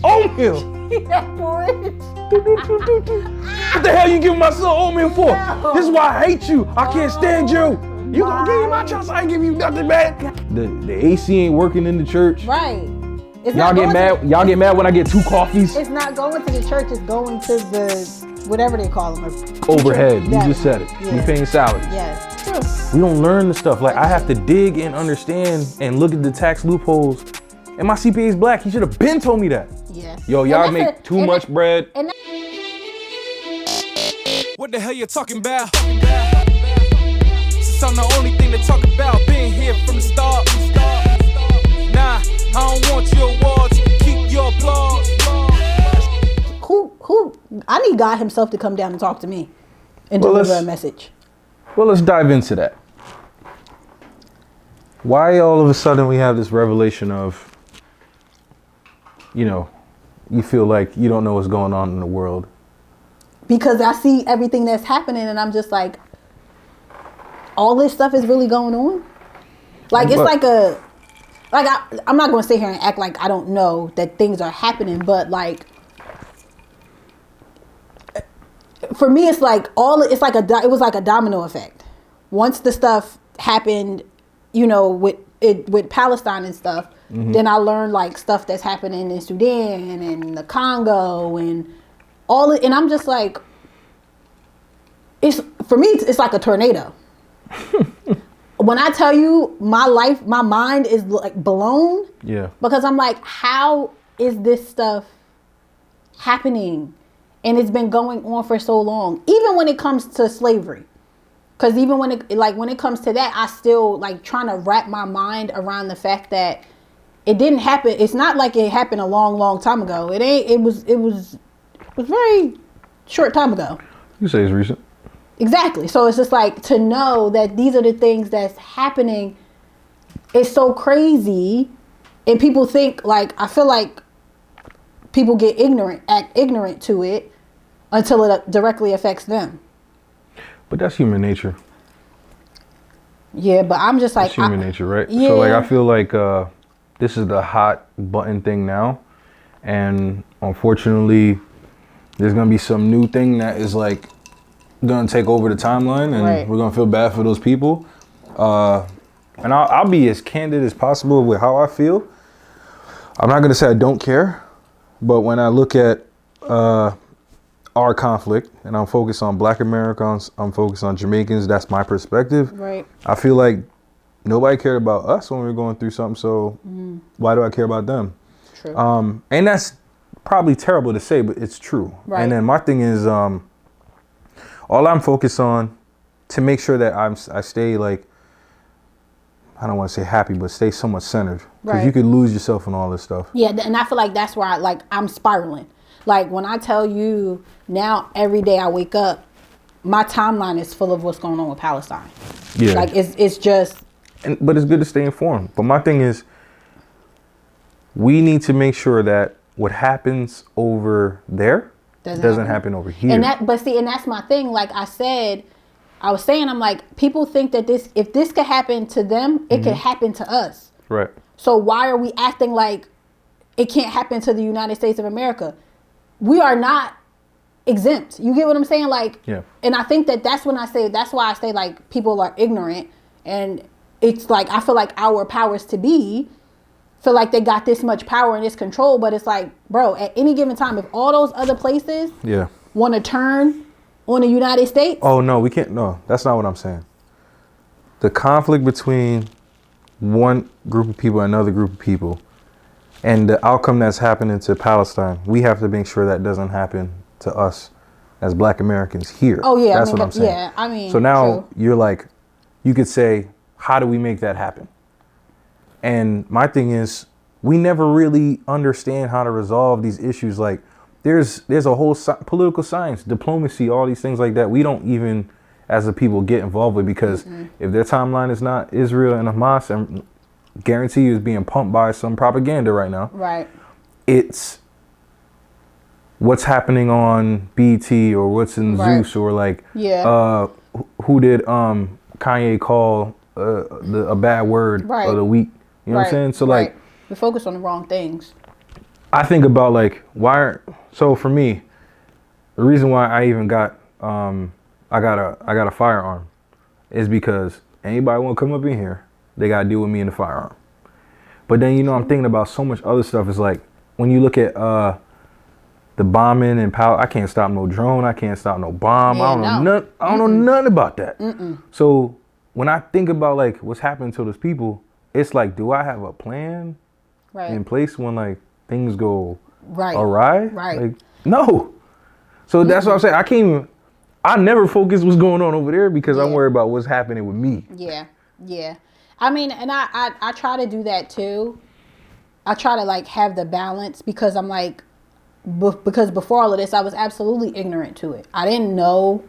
Oatmeal. Yeah, for it. What the hell you giving my son oatmeal for? No. This is why I hate you. I can't stand you. You gonna give me my child, I ain't give you nothing, man. The AC ain't working in the church. Right. Y'all get mad. Y'all get mad when I get 2 coffees. It's not going to the church. It's going to the whatever they call them. Overhead. You just said it. Yeah. We paying salaries. Yes. True. We don't learn the stuff. Like I have to dig and understand and look at the tax loopholes. And my CPA is black. He should have been told me that. Yes. Yo, y'all make too much bread. What the hell you talking about? Since I'm the only thing to talk about, being here from the start. Nah, I don't want your awards, keep your applause. Who? I need God himself to come down and talk to me and deliver a message. Well, let's dive into that. Why all of a sudden we have this revelation of, you know, you feel like you don't know what's going on in the world? Because I see everything that's happening and I'm just like, all this stuff is really going on? Like, it's I'm not going to sit here and act like I don't know that things are happening, but like, for me, it's like it was like a domino effect. Once the stuff happened, you know, with Palestine and stuff, then I learned like stuff that's happening in Sudan and the Congo and all it, and I'm just like, for me, it's like a tornado. When I tell you my mind is like blown. Yeah. Because I'm like, how is this stuff happening? And it's been going on for so long. Even when it comes to slavery. Because even when it comes to that, I still like trying to wrap my mind around the fact that it didn't happen. It's not like it happened a long, long time ago. It was very short time ago. You say it's recent. Exactly. So it's just like to know that these are the things that's happening is so crazy. And people think like, I feel like people act ignorant to it until it directly affects them. But that's human nature. Yeah, but I'm just like... That's human nature, right? Yeah. So like, I feel like this is the hot button thing now. And unfortunately, there's going to be some new thing that is like going to take over the timeline. And we're going to feel bad for those people. And I'll be as candid as possible with how I feel. I'm not going to say I don't care. But when I look at our conflict, and I'm focused on Black Americans, I'm focused on Jamaicans, that's my perspective. Right. I feel like nobody cared about us when we were going through something, so why do I care about them? True. And that's probably terrible to say, but it's true. Right. And then my thing is, all I'm focused on to make sure that I stay like, I don't want to say happy, but stay somewhat centered. Because you could lose yourself in all this stuff. Yeah, and I feel like that's where I'm spiraling. Like when I tell you now, every day I wake up, my timeline is full of what's going on with Palestine. Yeah. Like it's just. But it's good to stay informed. But my thing is, we need to make sure that what happens over there doesn't happen over here. And that's my thing. Like I was saying, I'm like, people think that if this could happen to them, it could happen to us. Right. So why are we acting like it can't happen to the United States of America? We are not exempt. You get what I'm saying? Like, yeah. And I think that's why I say like people are ignorant. And it's like, I feel like our powers to be feel like they got this much power and this control. But it's like, bro, at any given time, if all those other places want to turn on the United States. Oh, no, we can't. No, that's not what I'm saying. The conflict between one group of people and another group of people and the outcome that's happening to Palestine, we have to make sure that doesn't happen to us as Black Americans here. Oh, yeah. That's what I'm saying. Yeah, I mean. So now you're like, you could say, how do we make that happen? And my thing is, we never really understand how to resolve these issues. Like, there's a whole political science, diplomacy, all these things like that. We don't even, as a people, get involved with because if their timeline is not Israel and Hamas, and guarantee you is being pumped by some propaganda right now. Right. It's what's happening on BT or what's in Zeus or like, who did Kanye call a bad word of the week? You know what I'm saying? So like, we focus on the wrong things. I think about like so for me, the reason why I even got I got a firearm is because anybody want to come up in here, they got to deal with me in the firearm. But then, I'm thinking about so much other stuff. It's like when you look at the bombing and I can't stop no drone. I can't stop no bomb. Yeah, I don't know nothing about that. So when I think about like what's happening to those people, it's like, do I have a plan in place when like things go awry? Right. Like, no. So that's what I'm saying. I never focus what's going on over there because I'm worried about what's happening with me. Yeah. I mean, and I try to do that too. I try to like have the balance because I'm like, because before all of this, I was absolutely ignorant to it. I didn't know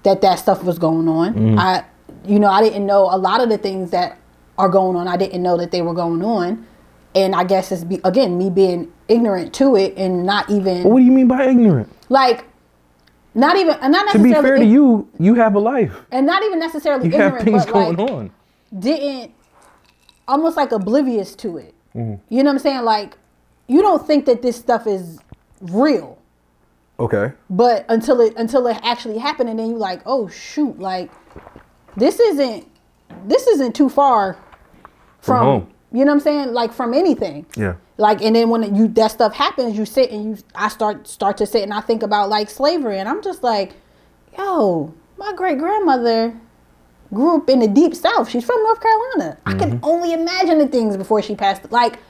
that stuff was going on. I didn't know a lot of the things that are going on. I didn't know that they were going on. And I guess it's, me being ignorant to it and not even. What do you mean by ignorant? Like, not necessarily. To be fair to you, you have a life. And not even necessarily you ignorant, have things but going like, on. Didn't, almost like oblivious to it. You know what I'm saying? Like, you don't think that this stuff is real. Okay. But until it actually happened, and then you like, oh shoot, like this isn't too far from home. You know what I'm saying? Like from anything. Yeah. Like, and then when that stuff happens, you sit and I start to sit and I think about like slavery, and I'm just like, yo, my great grandmother grew up in the deep South. She's from North Carolina. I can only imagine the things before she passed. Like,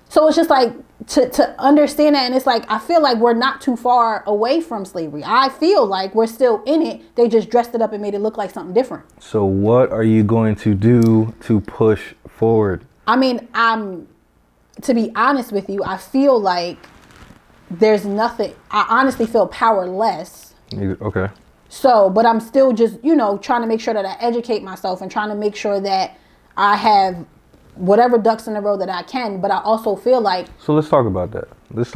so it's just like to understand that, and it's like I feel like we're not too far away from slavery. I feel like we're still in it. They just dressed it up and made it look like something different. So what are you going to do to push forward? I mean, to be honest with you, I feel like there's nothing. I honestly feel powerless. Okay. So, but I'm still just, trying to make sure that I educate myself and trying to make sure that I have whatever ducks in the row that I can. But I also feel like. So let's talk about that. Let's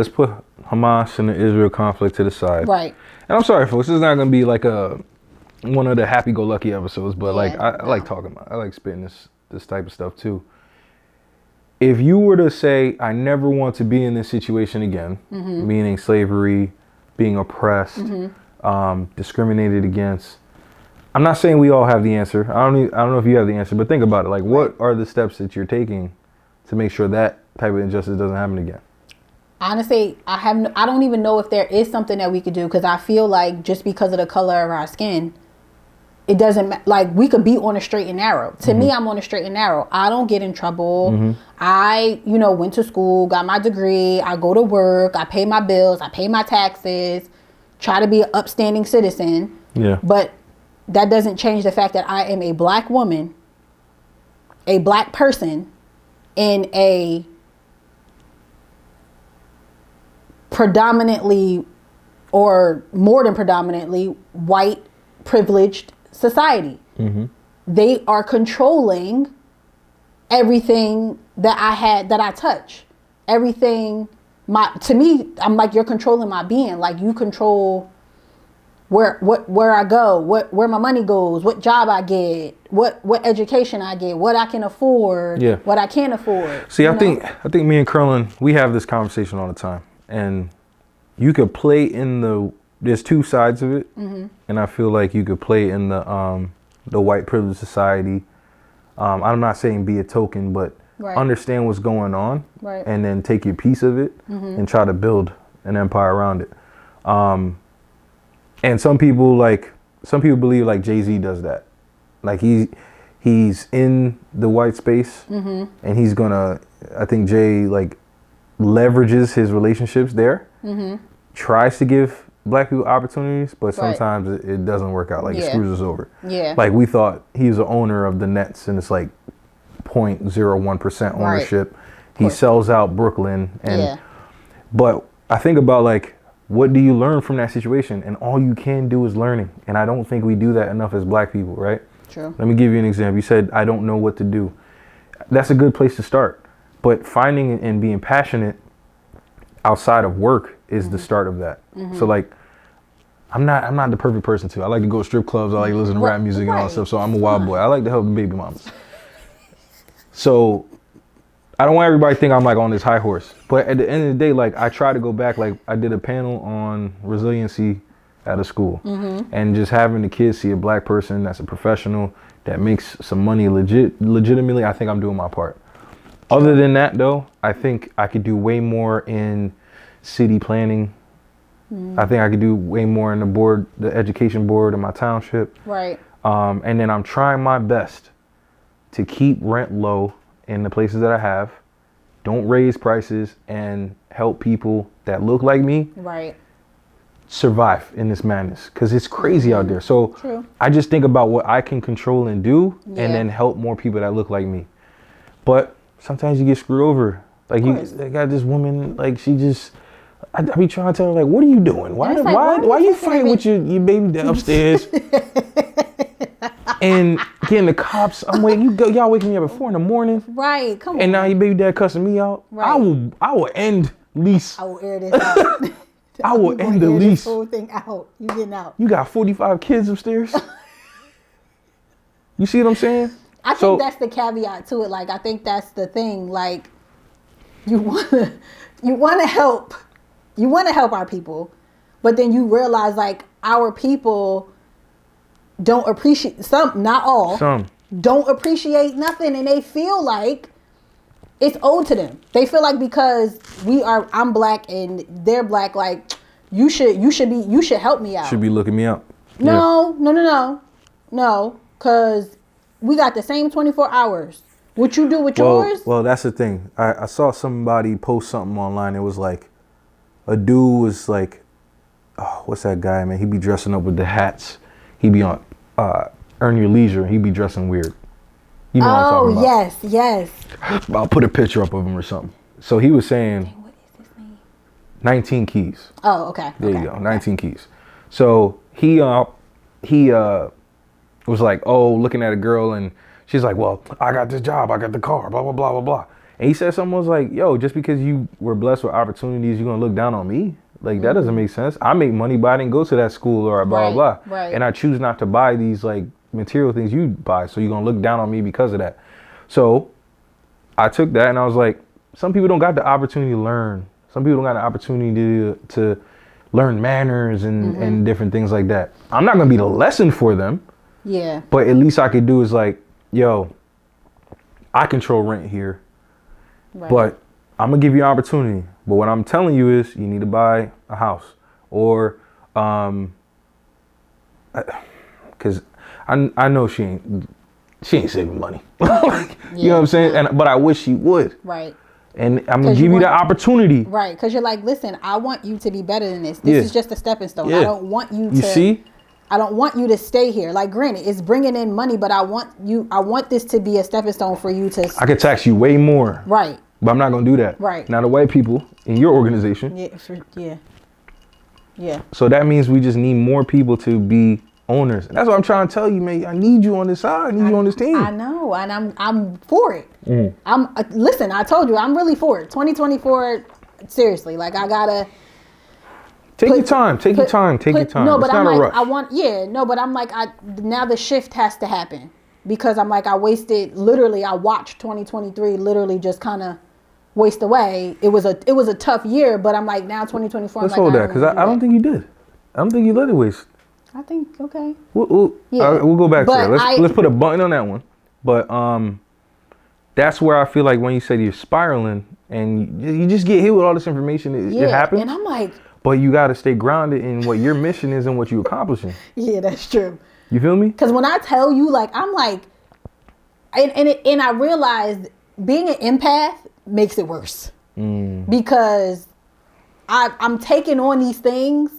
put Hamas and the Israel conflict to the side. Right. And I'm sorry, folks, this is not going to be like one of the happy-go-lucky episodes, but I like talking about it. I like spitting this type of stuff too. If you were to say, I never want to be in this situation again, meaning slavery, being oppressed, discriminated against, I'm not saying we all have the answer. I don't know if you have the answer, but think about it. Like, what are the steps that you're taking to make sure that type of injustice doesn't happen again? Honestly, I don't even know if there is something that we could do, because I feel like just because of the color of our skin, it doesn't like we could be on a straight and narrow. To me, I'm on a straight and narrow. I don't get in trouble. I, went to school, got my degree. I go to work. I pay my bills. I pay my taxes. Try to be an upstanding citizen. Yeah. But that doesn't change the fact that I am a black woman, a black person in a predominantly, or more than predominantly, white privileged society. They are controlling everything that I touch. Everything, to me, I'm like, you're controlling my being. Like, you control where I go, where my money goes, what job I get, what education I get, what I can afford, what I can't afford. See, I think me and Curlin, we have this conversation all the time, and you could play in there's two sides of it, and I feel like you could play in the white privileged society. I'm not saying be a token, but understand what's going on, and then take your piece of it and try to build an empire around it. And some people believe like Jay-Z does that. Like he's in the white space, and he's gonna. I think Jay like leverages his relationships there, tries to give black people opportunities, but sometimes it doesn't work out. Like it screws us over. Yeah. Like we thought he was the owner of the Nets, and it's like 0.01% ownership. He sells out Brooklyn, and but I think about like, what do you learn from that situation? And all you can do is learning. And I don't think we do that enough as black people, right? True. Let me give you an example. You said, I don't know what to do. That's a good place to start. But finding and being passionate outside of work is the start of that. So like, I'm not the perfect person to. I like to go to strip clubs. I like to listen to rap music and all that stuff. So I'm a wild boy. I like to help the baby mamas. So I don't want everybody to think I'm like on this high horse, but at the end of the day, like I try to go back. Like I did a panel on resiliency at a school, and just having the kids see a black person that's a professional that makes some money legitimately. I think I'm doing my part. Other than that, though, I think I could do way more in city planning. I think I could do way more in the education board of my township. Right. And then I'm trying my best to keep rent low in the places that I have, don't raise prices, and help people that look like me survive in this madness, because it's crazy out there. So True. I just think about what I can control and do, and then help more people that look like me. But sometimes you get screwed over. Like they got this woman, like she just, I be trying to tell her, like, what are you doing? Why you fighting with your baby dad upstairs? And getting the cops, I'm waiting. Y'all waking me up at 4 a.m. Right, come on. And now your baby dad cussing me out. Right. I will end lease. I will air this out. I will end the lease. This whole thing out. You getting out. You got 45 kids upstairs. You see what I'm saying? I think that's the caveat to it. Like, I think that's the thing. Like, you wanna help our people, but then you realize, like, our people don't appreciate, some, not all, don't appreciate nothing, and they feel like it's owed to them. They feel like because I'm black and they're black, like you should help me out. Should be looking me up. No, because we got the same 24 hours. What you do with yours? Well, that's the thing. I saw somebody post something online. It was like a dude was like, oh, what's that guy, man? He be dressing up with the hats. He be on Earn Your Leisure. He be dressing weird. You know what I'm talking about. Yes. I'll put a picture up of him or something. So he was saying, what is his name? 19 keys. Oh, okay. There you go, 19 keys. So he was like, oh, looking at a girl, and she's like, well, I got this job, I got the car, blah, blah, blah, blah, blah. And he said something was like, yo, just because you were blessed with opportunities, you're gonna look down on me? Like, that doesn't make sense. I make money, but I didn't go to that school or blah, blah, blah. Right. And I choose not to buy these like material things you buy, so you're gonna look down on me because of that. So I took that and I was like, some people don't got the opportunity to learn. Some people don't got the opportunity to learn manners and different things like that. I'm not gonna be the lesson for them. Yeah. But at least I could do is like, yo, I control rent here. Right. But I'm gonna give you an opportunity. But what I'm telling you is you need to buy a house, or because I know she ain't saving money. You know what I'm saying? But I wish she would. Right. And I'm gonna give you the opportunity. Right, because you're like, listen, I want you to be better than this. This is just a stepping stone. I don't want you to. You see? I don't want you to stay here. Like, granted, it's bringing in money, but I want this to be a stepping stone for you to. I could tax you way more. Right. But I'm not gonna do that. Right. Now the white people in your organization. Yeah. So that means we just need more people to be owners. And that's what I'm trying to tell you, man. I need you on this side. I need you on this team. I know, and I'm for it. Listen, I told you, I'm really for it. 2024, seriously, like I gotta. Take your time. Take your time. No, but it's I'm not like, a rush. but I'm like, now the shift has to happen, because I'm like, I watched 2023 literally just kind of waste away. It was a tough year, but I'm like, now 2024. Let's hold that, because I don't think you did. I don't think you let it waste. I think, okay. We'll go back to that. Let's put a button on that one. But that's where I feel like when you say you're spiraling and you just get hit with all this information, it happens. And I'm like, but you got to stay grounded in what your mission is and what you're accomplishing. Yeah, that's true. You feel me? Because when I tell you, like, I'm like, and I realized being an empath makes it worse. Because I'm taking on these things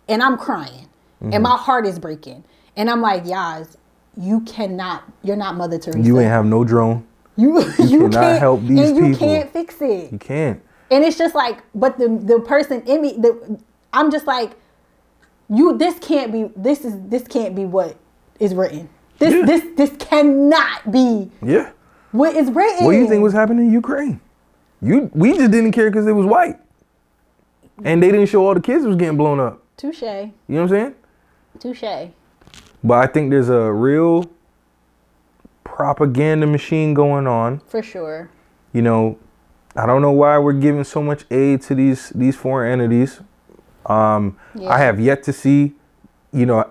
and I'm crying and my heart is breaking. And I'm like, Yaz, you're not Mother Teresa. You ain't have no drone. You cannot help these people. You can't fix it. You can't. And it's just like, but the person in me, I'm just like, this can't be what is written. This cannot be what is written. What do you think was happening in Ukraine? We just didn't care because it was white. And they didn't show all the kids was getting blown up. Touche. You know what I'm saying? Touche. But I think there's a real propaganda machine going on. For sure. You know, I don't know why we're giving so much aid to these foreign entities. I have yet to see,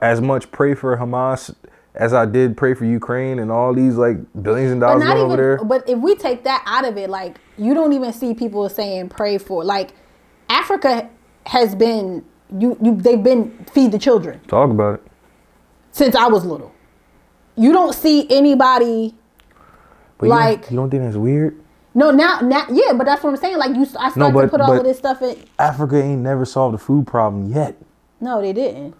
as much pray for Hamas as I did pray for Ukraine and all these like billions of dollars going over there. But if we take that out of it, like you don't even see people saying pray for, like Africa has been they've been feed the children. Talk about it. Since I was little. You don't see anybody but you don't think that's weird? No, now, yeah, but that's what I'm saying. Like I started to put all of this stuff in. Africa ain't never solved the food problem yet. No, they didn't.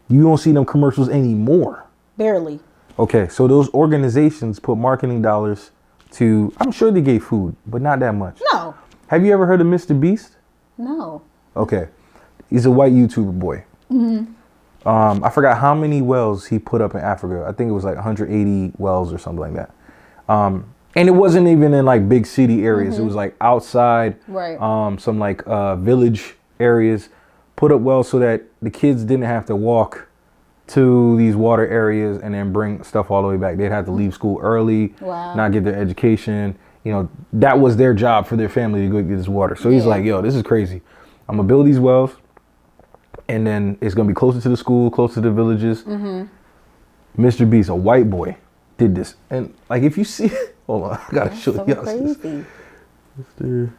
You don't see them commercials anymore. Barely. Okay, so those organizations put marketing dollars to, I'm sure they gave food, but not that much. No. Have you ever heard of Mr. Beast? No. Okay. He's a white YouTuber boy. Mm-hmm. I forgot how many wells he put up in Africa. I think it was like 180 wells or something like that. And it wasn't even in like big city areas. Mm-hmm. It was like outside, right. Some like village areas. Put up wells so that the kids didn't have to walk to these water areas and then bring stuff all the way back. They'd have to leave school early, not get their education. That was their job for their family to go get this water. So he's like, yo, this is crazy. I'm gonna build these wells and then it's gonna be closer to the school, closer to the villages. Mm-hmm. Mr. Beast, a white boy, did this. And like, if you see, hold on, I gotta show y'all this. You're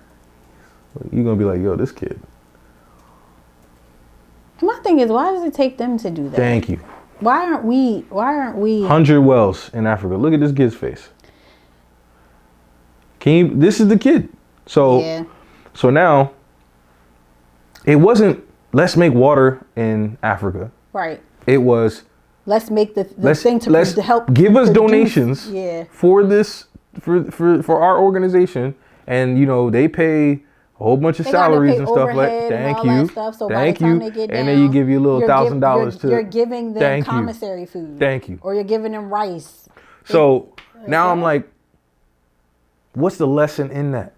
gonna be like, yo, this kid. My thing is, why does it take them to do that? Thank you. Why aren't we? 100 wells in Africa. Look at this kid's face. This is the kid. So now, it wasn't, let's make water in Africa. Right. It was, let's make the thing to help. Give us donations for this, for our organization. And, they pay a whole bunch of salaries and stuff like that. Thank you. So thank you. And then you give you a little $1,000 to. You're giving them commissary food. Thank you. Or you're giving them rice. So now I'm like, what's the lesson in that?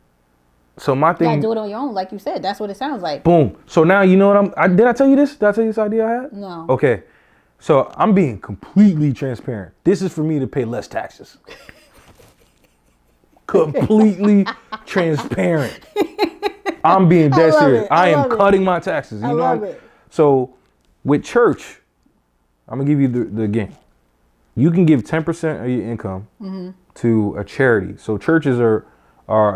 So my thing. You gotta do it on your own, like you said. That's what it sounds like. Boom. So now you know what did I tell you this? Did I tell you this idea I had? No. Okay. So I'm being completely transparent. This is for me to pay less taxes. Completely transparent. I'm being dead serious. I am cutting my taxes. I love it. So with church, I'm gonna give you the game. You can give 10% of your income to a charity. So churches are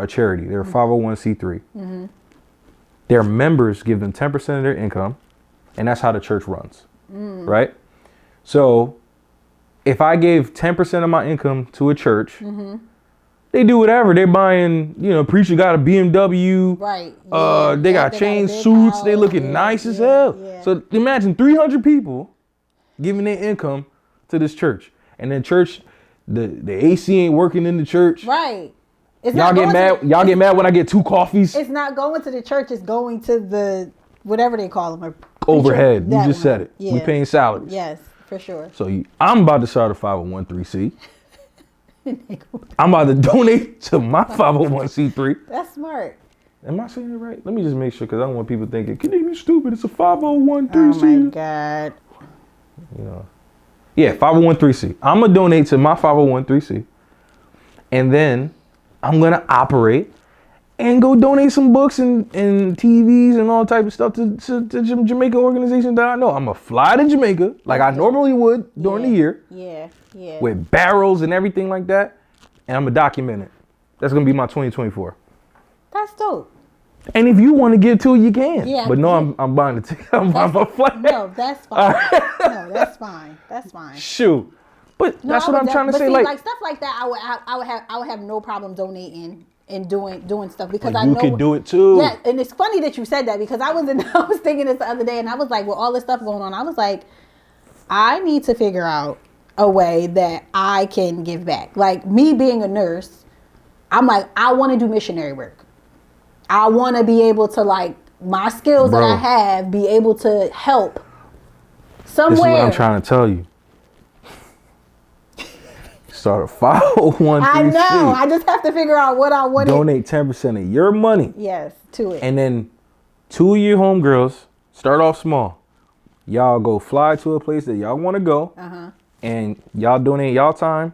a charity. They're a 501c3. Mm-hmm. Their members give them 10% of their income, and that's how the church runs, right? So if I gave 10% of my income to a church, they do whatever. They're buying, preacher got a BMW. Right. They got chain suits. They looking nice as hell. Yeah. So imagine 300 people giving their income to this church. And then church, the AC ain't working in the church. Right. Y'all get mad when I get 2 coffees. It's not going to the church. It's going to the, whatever they call them. Overhead. You just said it. Yeah. We paying salaries. Yes, for sure. So I'm about to start a 501c. I'm about to donate to my 501c3. That's smart. Am I saying it right? Let me just make sure, because I don't want people thinking, can they be stupid? It's a 501c. Oh my God. Yeah, 501c. I'm going to donate to my 501c. And then I'm going to operate and go donate some books and TVs and all type of stuff to Jamaica organizations that I know. I'm going to fly to Jamaica like I normally would during the year. Yeah. With barrels and everything like that. And I'm going to document it. That's going to be my 2024. That's dope. And if you want to give to it, you can. Yeah. But no, I'm buying the ticket. I'm buying my flight. No, that's fine. No, that's fine. That's fine. Shoot. But that's what I'm trying to say. See, like stuff like that, I would have no problem donating and doing stuff because I know you can do it too. Yeah, and it's funny that you said that because I was thinking this the other day and I was like, with all this stuff going on, I was like, I need to figure out a way that I can give back. Like me being a nurse, I'm like, I want to do missionary work. I want to be able to, like, my skills that I have, be able to help somewhere. This is what I'm trying to tell you. Start a 501c. I know. I just have to figure out what I want. Donate 10% of your money. Yes, to it. And then 2 of your homegirls, start off small. Y'all go fly to a place that y'all want to go. And y'all donate y'all time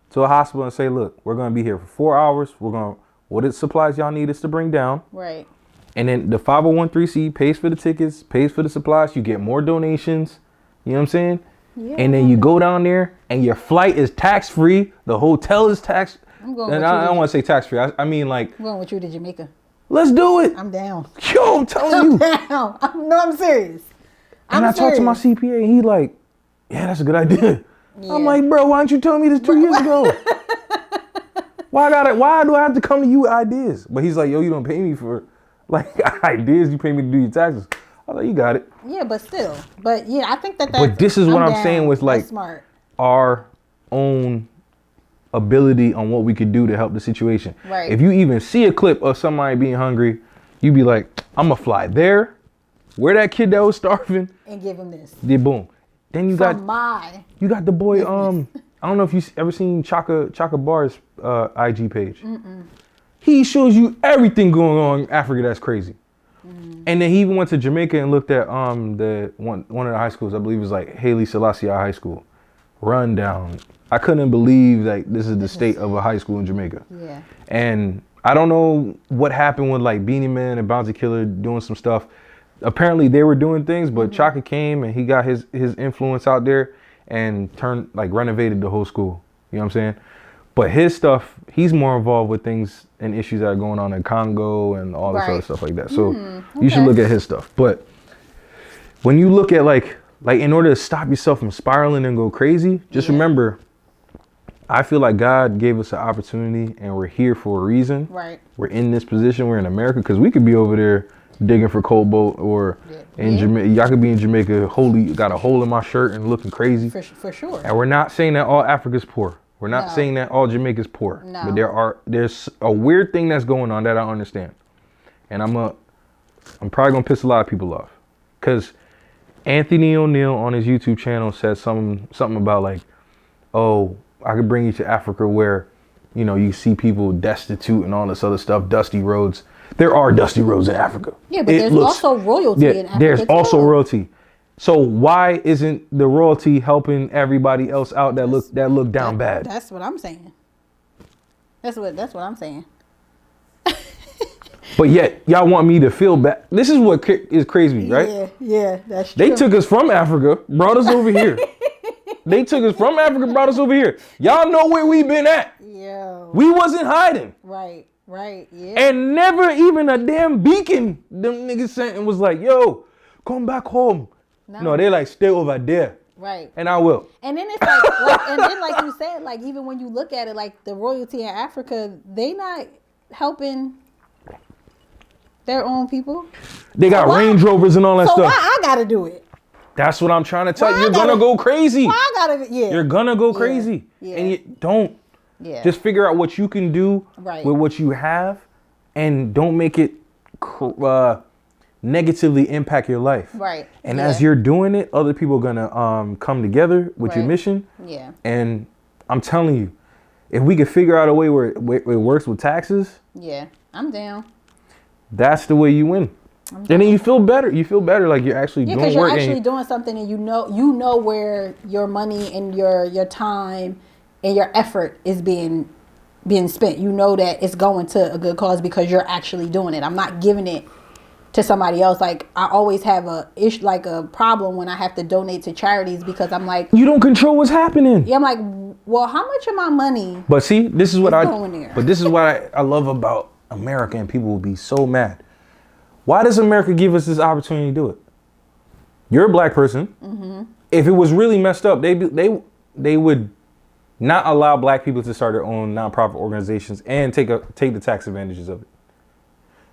to a hospital and say, look, we're going to be here for 4 hours. We're going to what the supplies y'all need us to bring down. Right. And then the 501c pays for the tickets, pays for the supplies. You get more donations. You know what I'm saying? Yeah. And then you go down there and your flight is tax free. The hotel is tax. I'm going and I don't want to say tax free. I mean like. I'm going with you to Jamaica. Let's do it. I'm down. Yo, I'm telling you. I'm down. I'm serious. And I talked to my CPA and he like, yeah, that's a good idea. Yeah. I'm like, bro, why didn't you tell me this 2 years ago? Why do I have to come to you with ideas? But he's like, yo, you don't pay me for like ideas. You pay me to do your taxes. I was like, you got it. Yeah, but still. But yeah, I think that's. But this is what I'm saying with like smart. Our own ability on what we could do to help the situation. Right. If you even see a clip of somebody being hungry, you be like, I'm gonna fly there, where that kid that was starving, and give him this. Then boom. Then you got the boy. I don't know if you ever seen Chaka Bar's IG page. He shows you everything going on in Africa that's crazy. And then he even went to Jamaica and looked at the one of the high schools. I believe it was like Haile Selassie High School. Run down. I couldn't believe like this is the state of a high school in Jamaica. Yeah. And I don't know what happened with like Beanie Man and Bounty Killer doing some stuff. Apparently they were doing things, but Chaka came and he got his influence out there and renovated the whole school. You know what I'm saying? But his stuff, he's more involved with things and issues that are going on in Congo and all this other stuff like that. So you should look at his stuff. But when you look at like in order to stop yourself from spiraling and go crazy, just remember, I feel like God gave us an opportunity and we're here for a reason. Right. We're in this position. We're in America because we could be over there digging for cobalt or in Jamaica. Y'all could be in Jamaica, got a hole in my shirt and looking crazy. For sure. And we're not saying that all Africa's poor. We're not saying that all Jamaica's poor. No. But there's a weird thing that's going on that I understand. And I'm probably gonna piss a lot of people off. Cause Anthony O'Neill on his YouTube channel said something about like, oh, I could bring you to Africa where, you know, you see people destitute and all this other stuff, dusty roads. There are dusty roads in Africa. Yeah, but there's also royalty in Africa. There's also royalty. So why isn't the royalty helping everybody else out that look down bad? That's what I'm saying. That's what I'm saying. But yet y'all want me to feel bad. This is what is crazy, right? Yeah, that's true. They took us from Africa, brought us over here. They took us from Africa, brought us over here. Y'all know where we been at. Yeah. We wasn't hiding. Right, yeah. And never even a damn beacon them niggas sent and was like, yo, come back home. No, they like, stay over there. Right. And I will. And then it's like you said, like even when you look at it, like the royalty in Africa, they not helping their own people. They got Range Rovers and all that stuff. So why I gotta do it? That's what I'm trying to tell you. You're gonna go crazy. You're gonna go crazy. Yeah. And you don't. Yeah. Just figure out what you can do with what you have and don't make it negatively impact your life. Right. And as you're doing it, other people are gonna come together with your mission. Yeah. And I'm telling you, if we could figure out a way where it works with taxes. Yeah, I'm down. That's the way you win. And then you feel better. You feel better like you're actually doing work. Yeah, because you're actually doing something and you know where your money and your time and your effort is being spent. You know that it's going to a good cause because you're actually doing it. I'm not giving it to somebody else. Like I always have a problem when I have to donate to charities because I'm like, you don't control what's happening. Yeah, I'm like, well, how much of my money? But see, this is what But this is what I love about America, and people will be so mad. Why does America give us this opportunity to do it? You're a black person. Mm-hmm. If it was really messed up, they would not allow black people to start their own nonprofit organizations and take the tax advantages of it.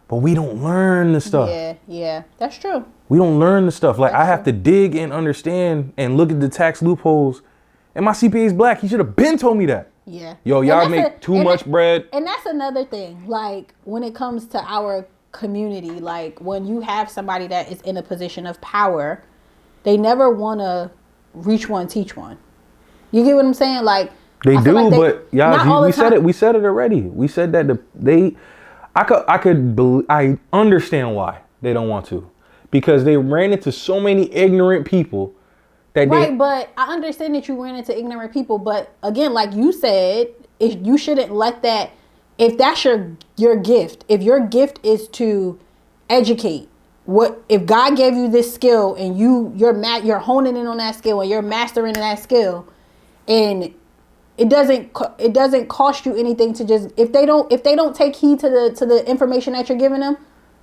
But we don't learn the stuff. Yeah, that's true. We don't learn the stuff. Like I have to dig and understand and look at the tax loopholes. And my CPA is black. He should have been told me that. Yeah. Yo, y'all make too much bread. And that's another thing. Like when it comes to our community, like when you have somebody that is in a position of power, they never want to reach one, teach one. You get what I'm saying? Like they do, but y'all, we said it already. We said that I understand why they don't want to, because they ran into so many ignorant people that but I understand that you ran into ignorant people, but again, like you said, you shouldn't let that if that's your gift, if your gift is to educate, if God gave you this skill and you're honing in on that skill and you're mastering that skill, and it doesn't cost you anything to just, if they don't take heed to the information that you're giving them,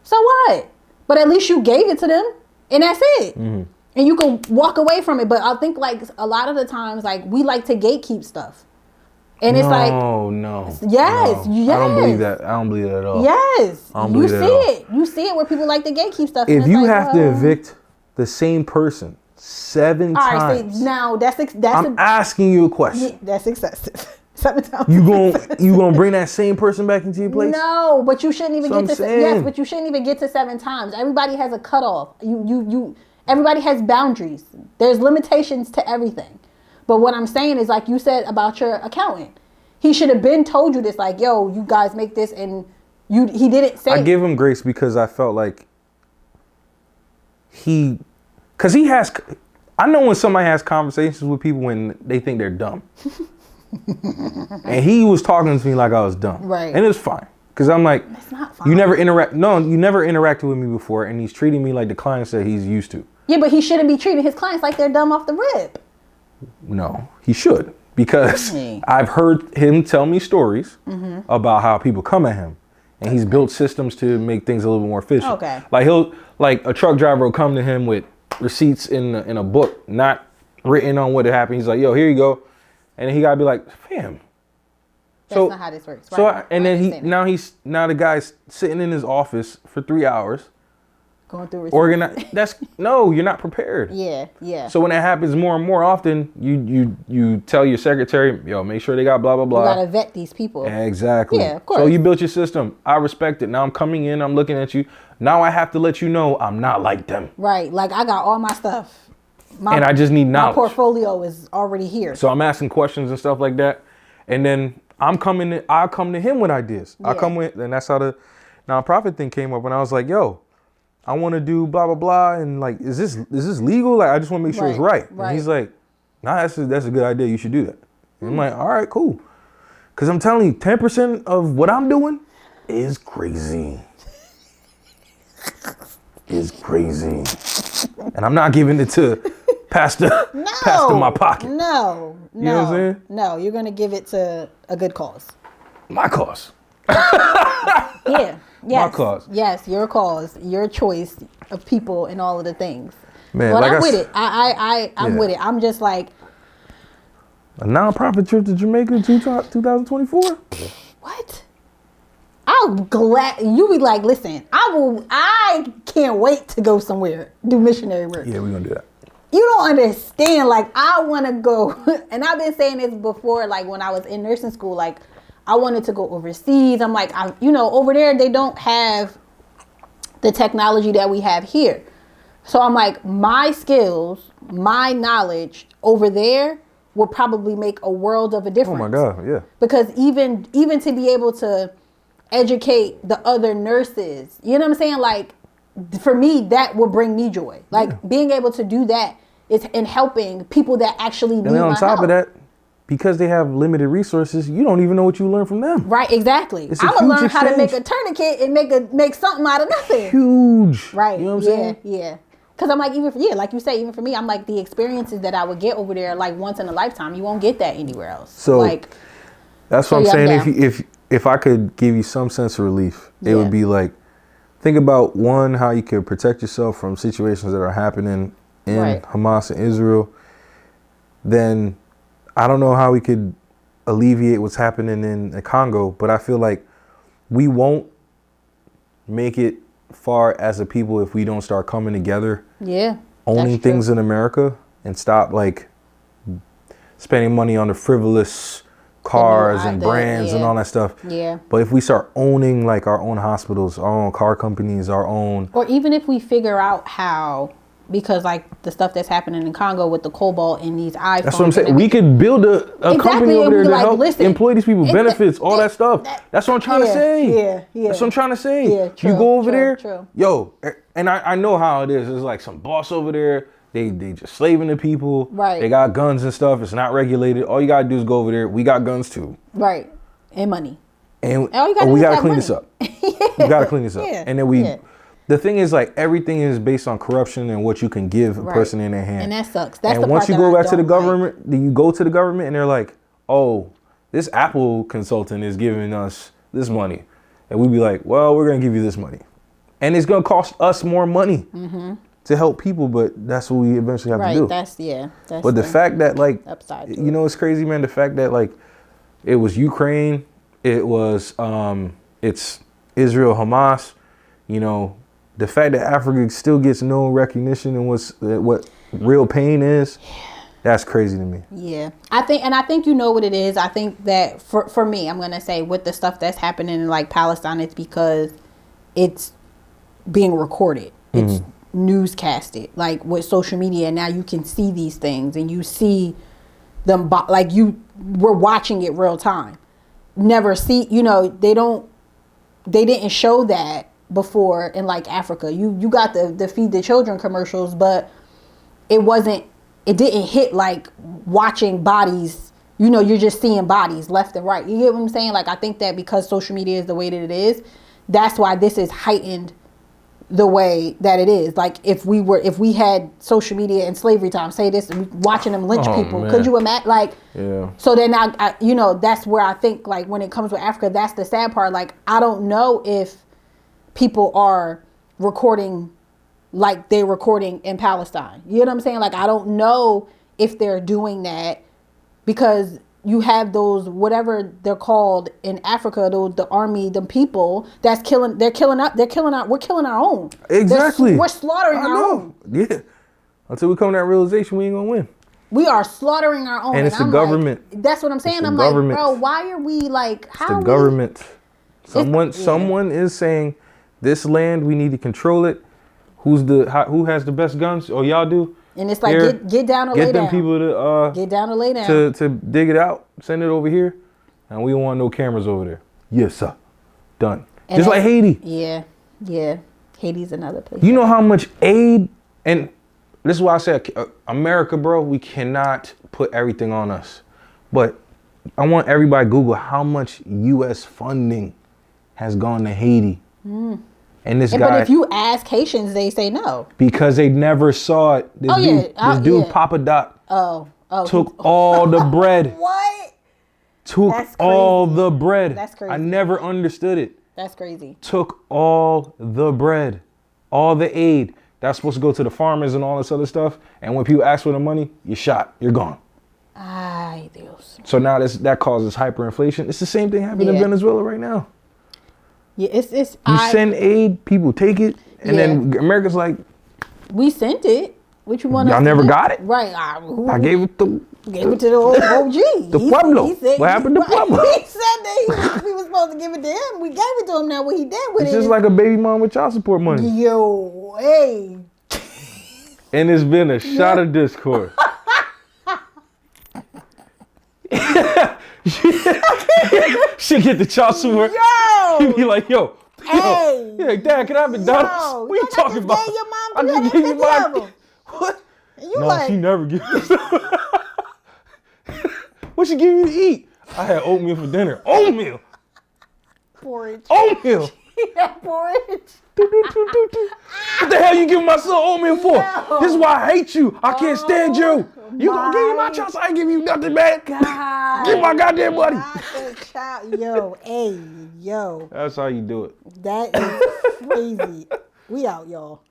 so what? But at least you gave it to them, and that's it. Mm-hmm. And you can walk away from it. But I think like a lot of the times, like we like to gatekeep stuff. And it's like, yes. I don't believe that. I don't believe that at all. Yes. You see it. You see it where people like to gatekeep stuff. If you have to evict the same person 7 times. All right, see, now that's I'm asking you a question. Yeah, that's excessive. 7 times. You gonna bring that same person back into your place? No, but you shouldn't even yes, but you shouldn't even get to 7 times. Everybody has a cutoff. Everybody has boundaries. There's limitations to everything. But what I'm saying is, like you said about your accountant, he should have been told you this, like, yo, you guys make this, and he didn't say. I give him grace because I felt like because he has. I know when somebody has conversations with people when they think they're dumb, and he was talking to me like I was dumb, right? And it's fine because I'm like, it's not fine. You never interacted with me before, and he's treating me like the clients that he's used to. Yeah, but he shouldn't be treating his clients like they're dumb off the rip. No, he should, because I've heard him tell me stories about how people come at him, and he's built systems to make things a little bit more efficient. Okay. Like a truck driver will come to him with receipts in a book, not written on what happened. He's like, yo, here you go. And then he gotta be like, fam. That's not how this works. Right? Now the guy's sitting in his office for 3 hours. Going through receipts. You're not prepared. Yeah. So when that happens more and more often, you tell your secretary, yo, make sure they got blah, blah, blah. You gotta vet these people. Exactly. Yeah, of course. So you built your system. I respect it. Now I'm coming in, I'm looking at you. Now I have to let you know I'm not like them. Right. Like I got all my stuff. And I just need knowledge. My portfolio is already here. So I'm asking questions and stuff like that. And then I come to him with ideas. Yeah. And that's how the nonprofit thing came up. And I was like, yo, I want to do blah, blah, blah. And like, is this legal? Like, I just want to make sure it's right. And he's like, nah, that's a good idea. You should do that. And I'm like, all right, cool. Because I'm telling you, 10% of what I'm doing is crazy. Is crazy. And I'm not giving it to Pastor my pocket. No. You know what I'm saying? No, you're going to give it to a good cause. My cause. Yeah. Yes. My cause. Yes, your cause, your choice of people and all of the things. Man, but I'm with it. I'm with it. I'm just like. A nonprofit trip to Jamaica in 2024? What? I'm glad you be like, listen, I can't wait to go somewhere, do missionary work. Yeah, we're gonna do that. You don't understand. Like, I want to go, and I've been saying this before, like when I was in nursing school, like I wanted to go overseas. I'm like, over there, they don't have the technology that we have here. So I'm like, my skills, my knowledge over there will probably make a world of a difference. Oh my God, yeah. Because even to be able to educate the other nurses, you know what I'm saying? Like, for me, that will bring me joy. Like, being able to do that is in helping people that actually need my help. And then on top of that, because they have limited resources, you don't even know what you learn from them. Right, exactly. I'm going to learn how to make a tourniquet and make something out of nothing. Huge. Right. You know what I'm saying? Yeah. Because I'm like, like you say, even for me, I'm like, the experiences that I would get over there, like once in a lifetime, you won't get that anywhere else. So, like, that's what I'm saying. If I could give you some sense of relief, it would be like, think about, one, how you could protect yourself from situations that are happening in Hamas and Israel. Then I don't know how we could alleviate what's happening in the Congo, but I feel like we won't make it far as a people if we don't start coming together. Yeah. Owning things in America and stop like spending money on the frivolous cars and brands and all that stuff. Yeah. But if we start owning like our own hospitals, our own car companies, our own. Or even if we figure out how, because like the stuff that's happening in Congo with the cobalt in these iPhones. That's what I'm saying. We could build a company over there to help employ these people, benefits, all that stuff. That's what I'm trying to say. Yeah. That's what I'm trying to say. Yeah, true, you go over there, true. Yo, and I know how it is. There's like some boss over there. They just slaving the people. Right. They got guns and stuff. It's not regulated. All you gotta do is go over there. We got guns too. Right. And money. And we gotta clean this up. We gotta clean this up. Yeah. And then the thing is, like, everything is based on corruption and what you can give a person in their hand. And that sucks. That's and the once part you that go I back to the don't government, you go to the government and they're like, oh, this Apple consultant is giving us this money. And we'd be like, well, we're going to give you this money. And it's going to cost us more money to help people, but that's what we eventually have to do. That's but the fact that, like, upside you know, it's crazy, man. The fact that, like, it was Ukraine, it was, it's Israel-Hamas, you know, the fact that Africa still gets no recognition and what real pain is, that's crazy to me. Yeah. I think you know what it is. I think that for me, I'm going to say with the stuff that's happening in like Palestine, it's because it's being recorded. It's newscasted, like with social media. And now you can see these things and you see them, like we're watching it real time. Never see, you know, they didn't show that before in like Africa. You got the Feed the Children commercials, but it didn't hit like watching bodies, you know, you're just seeing bodies left and right. You get what I'm saying? Like, I think that because social media is the way that it is, that's why this is heightened the way that it is. Like, if we had social media in slavery time, say this, watching them lynch people, man. Could you imagine? Like, yeah. So then I, you know, that's where I think, like, when it comes to Africa, that's the sad part. Like, I don't know if people are recording like they're recording in Palestine. You know what I'm saying? Like, I don't know if they're doing that, because you have those, whatever they're called in Africa, the army, the people that's killing, we're killing our own. Exactly. We're slaughtering our own. Yeah. Until we come to that realization, we ain't gonna win. We are slaughtering our own. And it's the government. Like, that's what I'm saying. I'm like, bro, why are we like, how? It's the government. Someone is saying, this land, we need to control it. Who has the best guns? Oh, y'all do. And it's like, get down or lay down. Get them people to get down or lay down. To dig it out, send it over here, and we don't want no cameras over there. Yes, sir. Done. And just like Haiti. Yeah. Haiti's another place. You know how much aid, and this is why I said America, bro. We cannot put everything on us, but I want everybody to Google how much U.S. funding has gone to Haiti. And this guy, but if you ask Haitians, they say no, because they never saw it. This dude, Papa Doc, took all the bread. What? Took all the bread. That's crazy. I never understood it. That's crazy. Took all the bread, all the aid that's supposed to go to the farmers and all this other stuff. And when people ask for the money, you're shot. You're gone. Ay, Dios. So now that causes hyperinflation. It's the same thing happening in Venezuela right now. Yeah, it's. You send aid, people take it, and then America's like, we sent it. What you want? Y'all never got it, right? I gave it to the old OG. The Pueblo. What happened to Pueblo? He said that we was supposed to give it to him. We gave it to him. Now what he did with it's just like a baby mom with child support money. Yo, hey. And it's been a shot of discourse. She get the child support. Yo, he be like, yo, hey, yeah, Dad, can I have McDonald's? What are you talking about? Your mom I just give you my. What? You no, she never gives. What she give you to eat? I had oatmeal for dinner. Oatmeal. Porridge. Oatmeal. Yeah, porridge. What the hell you giving my son oatmeal for? No. This is why I hate you. I can't stand you. You gonna give me my child, so I ain't give you nothing, man. God. Give my goddamn money. Yo, hey, yo. That's how you do it. That is crazy. We out, y'all.